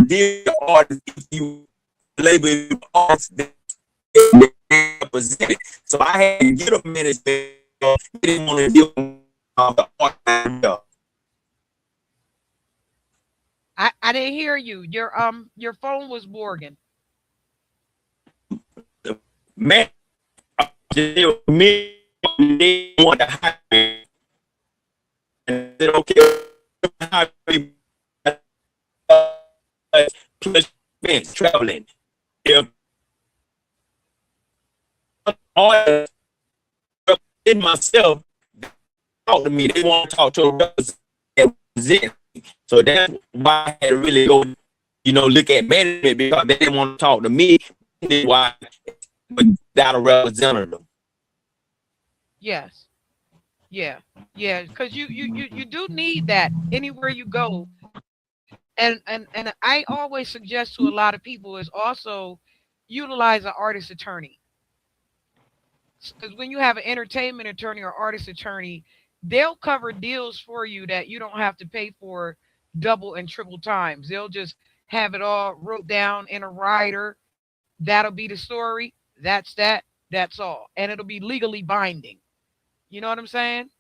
dear artist, if you label artist that represented. So I had to get a management. They didn't want to deal with the art. I didn't hear you. Your phone was borging. Man, me, they want to hire me. And said, okay, hire me. Plus expense traveling. If all in myself talk to me, they want to talk to a representative. So that's why I had to really go, look at management because they didn't want to talk to me. Why without a representative? Yes. Yeah. Yeah. Because you do need that anywhere you go. And I always suggest to a lot of people is also utilize an artist attorney. Because when you have an entertainment attorney or artist attorney, they'll cover deals for you that you don't have to pay for double and triple times. They'll just have it all wrote down in a rider. That'll be the story. That's that. That's all. And it'll be legally binding. You know what I'm saying?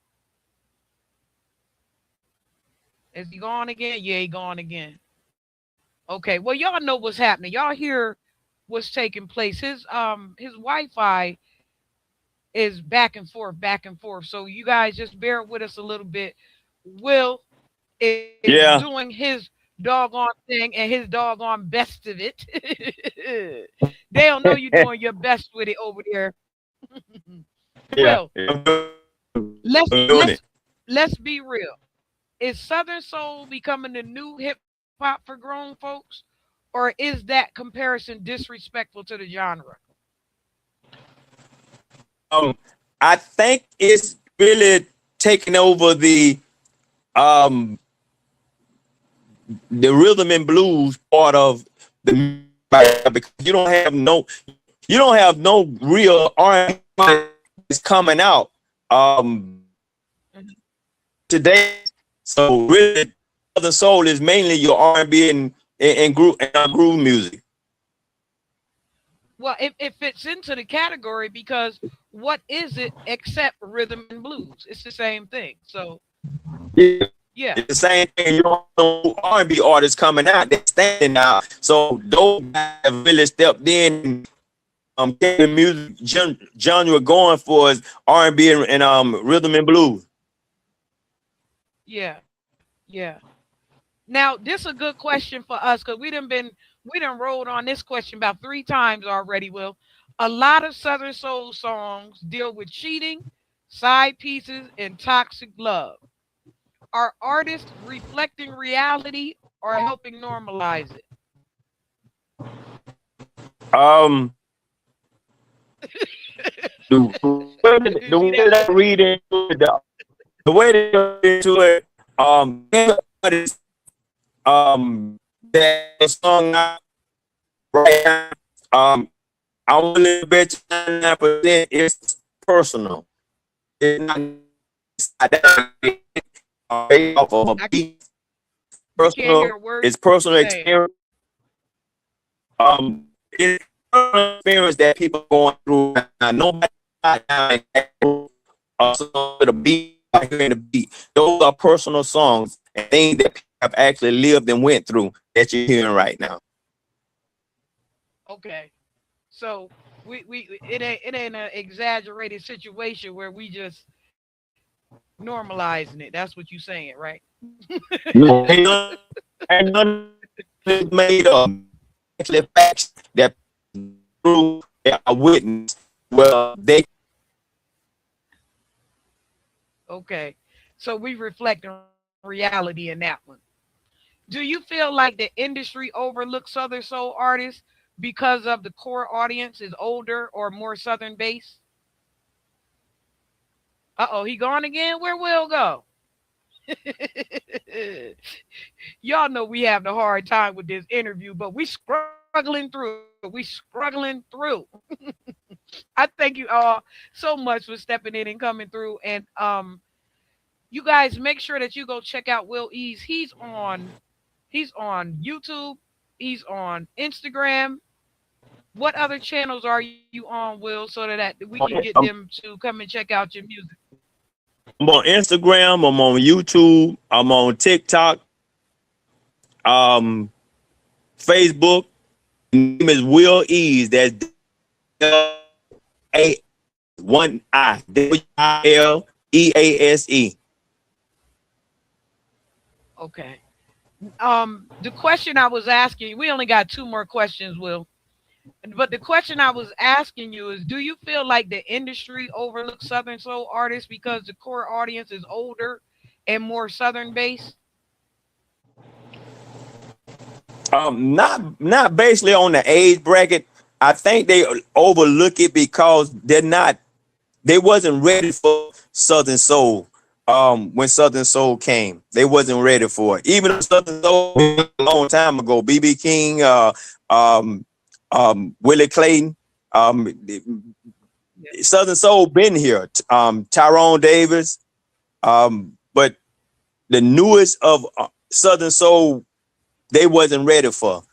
Is he gone again? Yeah, he gone again. Okay. Well, y'all know what's happening. Y'all hear what's taking place. His Wi-Fi is back and forth, back and forth. So you guys just bear with us a little bit. Will is Yeah. doing his doggone thing and his doggone best of it. They don't know you doing your best with it over there. Yeah. Will, let's Doing let's it. let's be real. Is Southern Soul becoming the new hip hop for grown folks? Or is that comparison disrespectful to the genre? I think it's really taking over um the rhythm and blues part of the because you don't have no real R&B is coming out Mhm. today. So really, the soul is mainly your R&B and groove music. Well, it fits into the category because what is it except rhythm and blues? It's the same thing. So Yeah. Yeah. It's the same thing. You don't know R&B artists coming out, they're standing out. So those guys have really stepped in and kept the music genre going for us, R&B and rhythm and blues. Yeah. Yeah. Now, this is a good question for us because we done rolled on this question about 3 times already. Will a lot of Southern Soul songs deal with cheating, side pieces, and toxic love? Are artists reflecting reality or helping normalize it? Um, the See way that? that I read into it, the way they read into it, artists, that song out right now, I want to bet you 99% it's personal. It's not based off of a I, beat. you can't hear Personal, a word it's you personal saying. experience. It's personal experience that people going through now. Nobody got down a song with a beat, hearing the beat. Those are personal songs and things that people have actually lived and went through that you're hearing right now. Okay. So we it ain't an exaggerated situation where we just normalizing it. That's what you saying, right? No, ain't none made up. Actually, facts that through that are witnessed. Well, they Okay. So we reflect on reality in that one. Do you feel like the industry overlooks Southern Soul artists because of the core audience is older or more Southern based? Uh-oh, he gone again? Where will go? Y'all know we have the hard time with this interview, but we struggling through. We struggling through. I thank you all so much for stepping in and coming through. And you guys make sure that you go check out Will Ease. He's on YouTube. He's on Instagram. What other channels are you on, Will, so that we can get them I'm, to come and check out your music? I'm on Instagram. I'm on YouTube. I'm on TikTok. Um, Facebook. Name is Will Ease. That's A one I WILEASE. Okay. The question I was asking, we only got 2 more questions, Will. But the question I was asking you is, do you feel like the industry overlooks Southern Soul artists because the core audience is older and more Southern based? Not basically on the age bracket. I think they overlook it because they wasn't ready for Southern Soul. When Southern Soul came, they wasn't ready for it. Even though Southern Soul a long time ago, BB King, um, Willie Clayton, um, Yeah. Southern Soul been here. Tyrone Davis, but the newest of Southern Soul they wasn't ready for.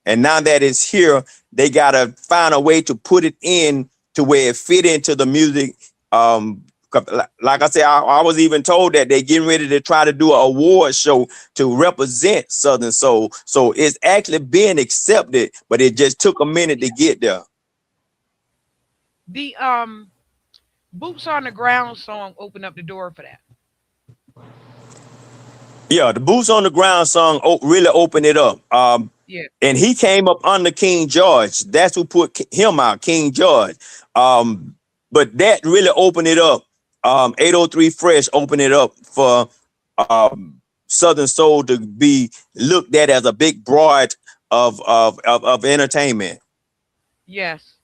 And now that it's here, they gotta find a way to put it in to where it fit into the music. 'Cause like I said, I was even told that they're getting ready to try to do an award show to represent Southern Soul. So it's actually being accepted, but it just took a minute to get there. The Boots on the Ground song opened up the door for that. Yeah, the Boots on the Ground song really opened it up. Yeah. And he came up under King George. That's who put him out, King George. But that really opened it up. 803 Fresh opened it up for Southern Soul to be looked at as a big broad of entertainment. Yes.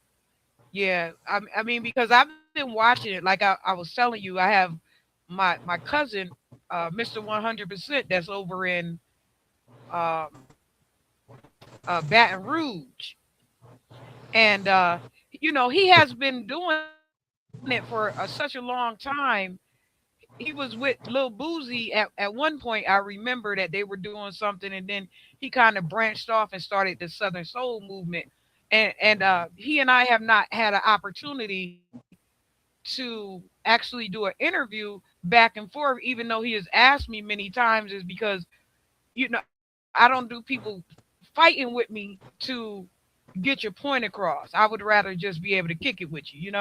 Yeah. I mean, because I've been watching it. Like I was telling you, I have my cousin, Mr. 100%, that's over in um, Baton Rouge, and he has been doing it for such a long time. He was with Lil Boozy at one point. I remember that they were doing something, and then he kind of branched off and started the Southern Soul movement. And he and I have not had an opportunity to actually do an interview, back and forth, even though he has asked me many times, is because I don't do people fighting with me to get your point across. I would rather just be able to kick it with you.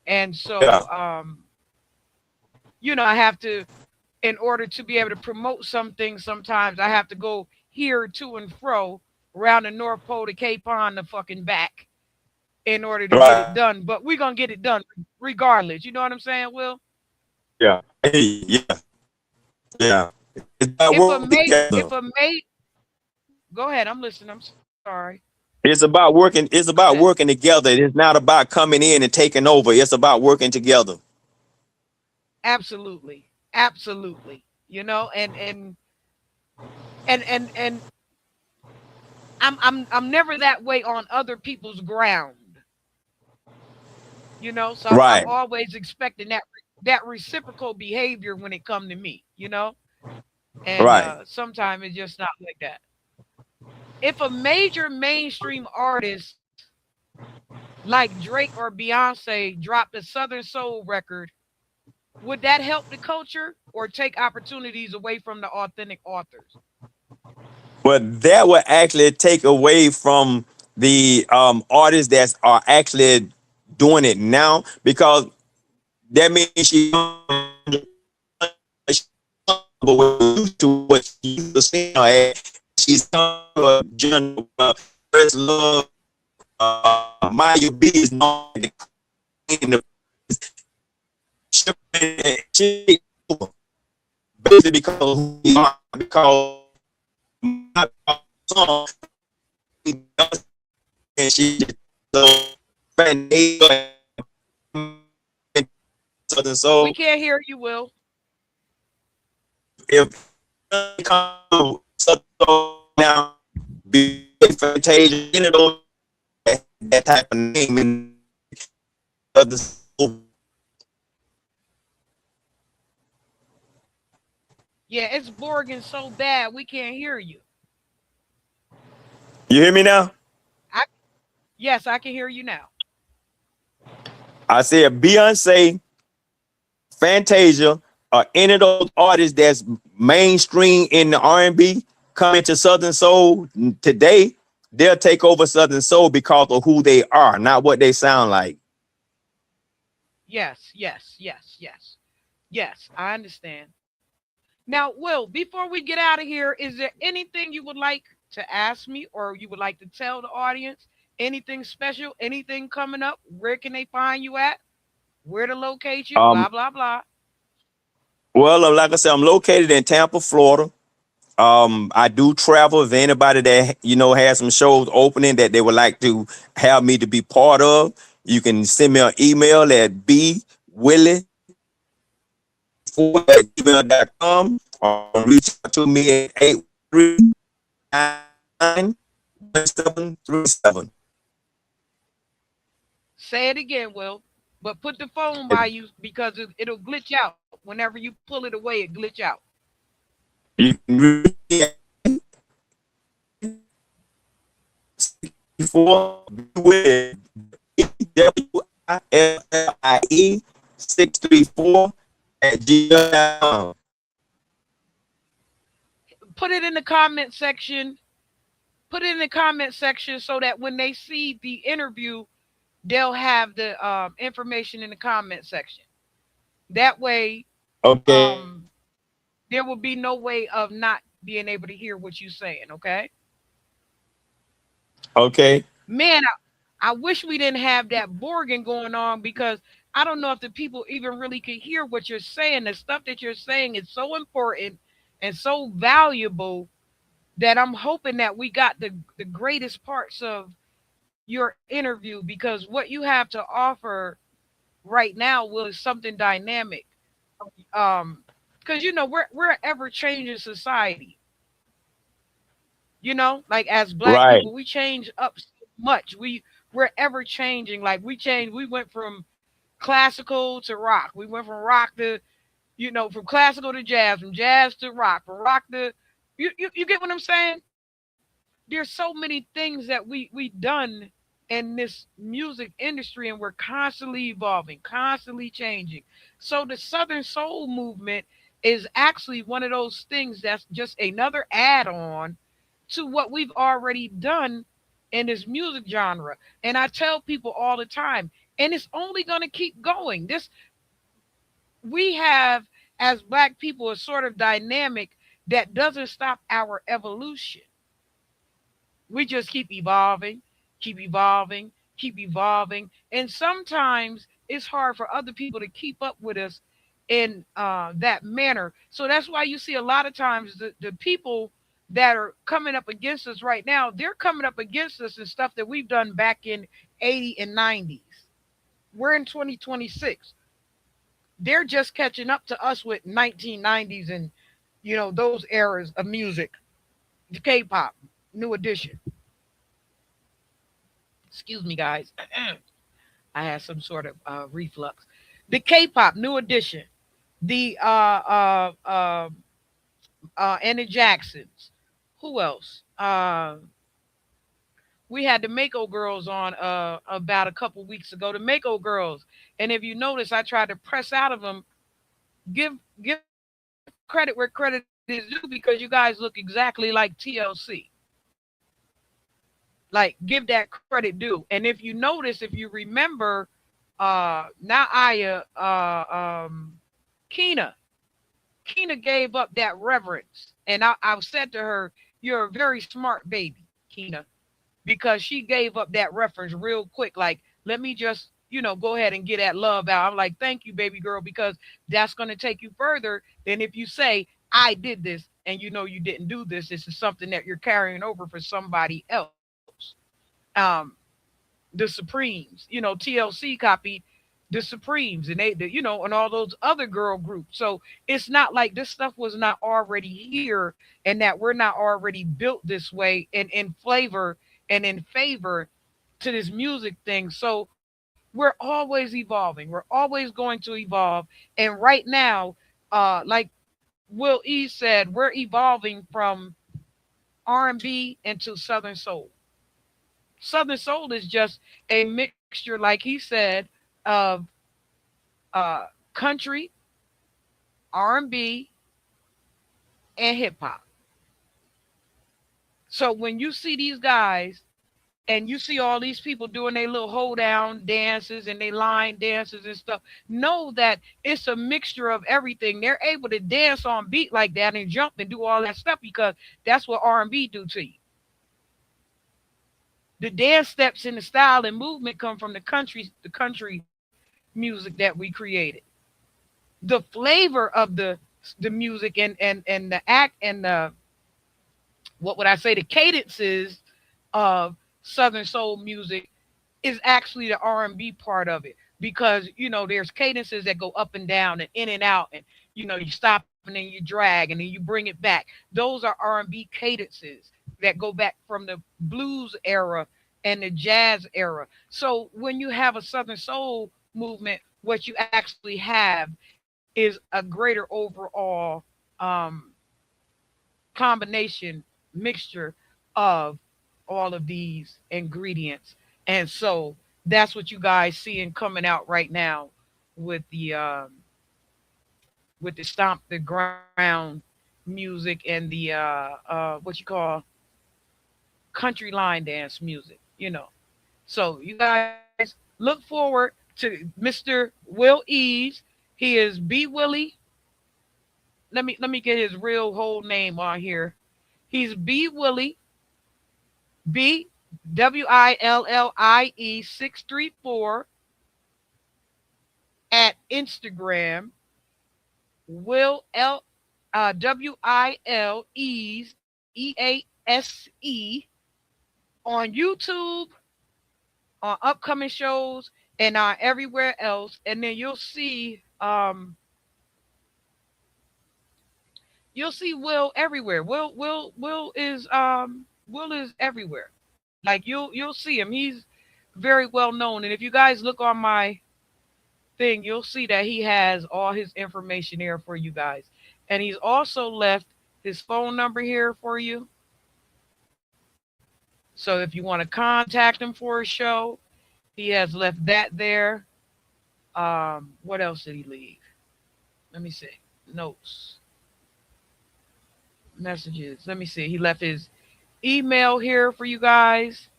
And so, Yeah. I have to, in order to be able to promote some things, sometimes I have to go here to and fro around the North Pole to Cape Pond to fucking back in order to get it Right. done. But we're gonna get it done regardless. You know what I'm saying, Will? Yeah. Yeah. Yeah. It's about If a working mate, together. if a mate, go ahead. I'm listening. I'm sorry. It's about working. It's Go ahead. about working together. It's not about coming in and taking over. It's about working together. Absolutely, absolutely. And I'm never that way on other people's ground. So I'm Right. always expecting that reciprocal behavior when it come to me. And Right. sometimes it's just not like that. If a major mainstream artist like Drake or Beyonce dropped a Southern Soul record, would that help the culture or take opportunities away from the authentic authors? But that would actually take away from the artists that are actually doing it now, because that means to what she used to sing at. She's general first love. Maya B is known in the she basically because of who we are, because my song and she so fan Southern We Soul. can't hear you, Will. If Southern Soul now be Fantasia, that type of name in other soul. Yeah, it's Borging so bad we can't hear you. You hear me now? I Yes, I can hear you now. I said Beyonce, Fantasia, or any of those artists that's mainstream in the R&B coming to Southern Soul today, they'll take over Southern Soul because of who they are, not what they sound like. Yes, yes, yes, yes. Yes, I understand. Now, Will, before we get out of here, is there anything you would like to ask me or you would like to tell the audience? Anything special? Anything coming up? Where can they find you at? Where to locate you? Um, Blah, blah, blah. well, like I said, I'm located in Tampa, Florida. I do travel. If anybody that has some shows opening that they would like to have me to be part of, you can send me an email at bwillie4@gmail.com or reach out to me at 839-1737. Say it again, Will. But put the phone by you because it'll glitch out. Whenever you pull it away, it glitch out. You can reach me at 64 with WILLIE634 at gmail.com. Put it in the comment section. Put it in the comment section so that when they see the interview, they'll have the information in the comment section. That way, Okay. um, there will be no way of not being able to hear what you're saying. Okay, Okay. man, I wish we didn't have that Borging going on because I don't know if the people even really could hear what you're saying. The stuff that you're saying is so important and so valuable that I'm hoping that we got the greatest parts of your interview because what you have to offer right now will is something dynamic. Um, because we're ever changing society. Like as black Right. people, we change up so much. We're ever changing. Like we changed. We went from classical to rock. We went from rock to from classical to jazz, from jazz to rock, from rock to you get what I'm saying? There's so many things that we done in this music industry, and we're constantly evolving, constantly changing. So the Southern Soul movement is actually one of those things that's just another add-on to what we've already done in this music genre. And I tell people all the time, and it's only going to keep going. This we have as black people a sort of dynamic that doesn't stop our evolution. We just keep evolving, keep evolving, keep evolving. And sometimes it's hard for other people to keep up with us in that manner. So that's why you see a lot of times the people that are coming up against us right now, they're coming up against us and stuff that we've done back in 80 and 90s. We're in 2026. They're just catching up to us with 1990s and those eras of music, the K-pop, New Edition. Excuse me, guys. I had some sort of reflux. The K-pop New Edition, the and the Jacksons. Who else? We had the Mako girls on about a couple weeks ago. The Mako girls, and if you notice, I tried to press out of them. Give credit where credit is due because you guys look exactly like TLC. Like give that credit due. And if you notice, if you remember, now Keena. Keena gave up that reverence. And I said to her, you're a very smart baby, Keena, because she gave up that reference real quick. Like, let me just, go ahead and get that love out. I'm like, thank you, baby girl, because that's going to take you further than if you say, I did this and you didn't do this. This is something that you're carrying over for somebody else. Um, the Supremes, TLC copied the Supremes and and all those other girl groups. So it's not like this stuff was not already here and that we're not already built this way and in flavor and in favor to this music thing. So we're always evolving. We're always going to evolve. And right now, like Will E said, we're evolving from R&B into Southern Soul. Southern Soul is just a mixture, like he said, of country, R&B, and hip hop. So when you see these guys and you see all these people doing their little hold down dances and they line dances and stuff, know that it's a mixture of everything. They're able to dance on beat like that and jump and do all that stuff because that's what R&B do to you. The dance steps and the style and movement come from the country music that we created. The flavor of the music and the act and the what would I say the cadences of Southern soul music is actually the R&B part of it because there's cadences that go up and down and in and out and you stop and then you drag and then you bring it back. Those are R&B cadences that go back from the blues era and the jazz era. So when you have a Southern soul movement, what you actually have is a greater overall um, combination mixture of all of these ingredients. And so that's what you guys seeing coming out right now with the stomp the ground music and the what you call country line dance music. So you guys look forward to Mr. Will Ease. He is B Willie. Let me get his real whole name on here. He's B Willie B WILLIE 634 at Instagram. Will L WILES EASE on YouTube, on upcoming shows, and everywhere else. And then you'll see Will everywhere. Will is everywhere. Like you'll see him. He's very well known. And if you guys look on my thing, you'll see that he has all his information here for you guys. And he's also left his phone number here for you. So if you want to contact him for a show, he has left that there. What else did he leave? Let me see. Notes, messages. Let me see. He left his email here for you guys.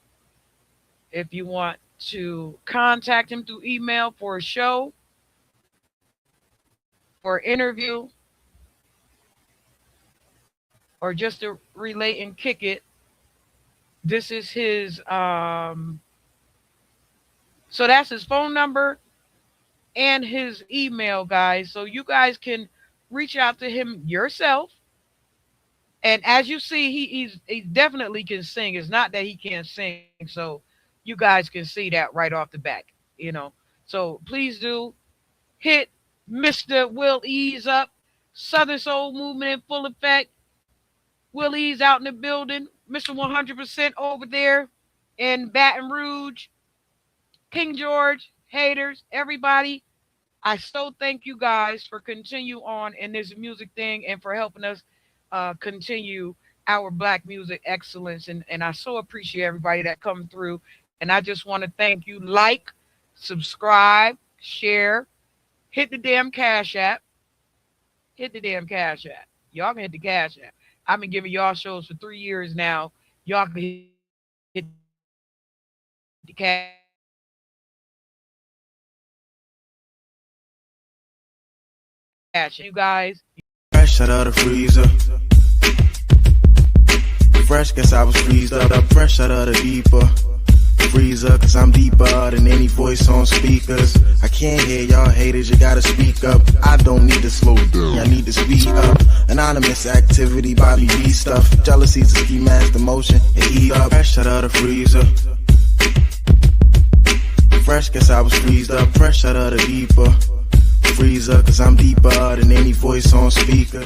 If you want to contact him through email for a show, for an interview, or just to relate and kick it, this is his so that's his phone number and his email, guys. So you guys can reach out to him yourself. And as you see, he definitely can sing. It's not that he can't sing. So you guys can see that right off the back, you know. So please do hit Mr. Will Ease up. Southern Soul Movement in full effect. Will Ease out in the building. Mr. 100% over there in Baton Rouge. King George, haters, everybody. I so thank you guys for continue on in this music thing and for helping us continue our Black music excellence. And I so appreciate everybody that come through. And I just want to thank you. Like, subscribe, share, hit the damn Cash App. Hit the damn Cash App. Y'all can hit the Cash App. I've been giving y'all shows for 3 years now. Y'all can hit the Cash. You guys. Fresh out of the freezer. Fresh, guess I was freezed up. Fresh out of the deeper freezer, cause I'm deeper than any voice on speakers. I can't hear y'all haters, you gotta speak up. I don't need to slow down, I need to speed up. Anonymous activity, Bobby B stuff. Jealousy's a ski mask, emotion, and eat up. Fresh out of the freezer. Fresh, guess I was freezed up. Fresh out of the deeper freezer, cause I'm deeper than any voice on speaker.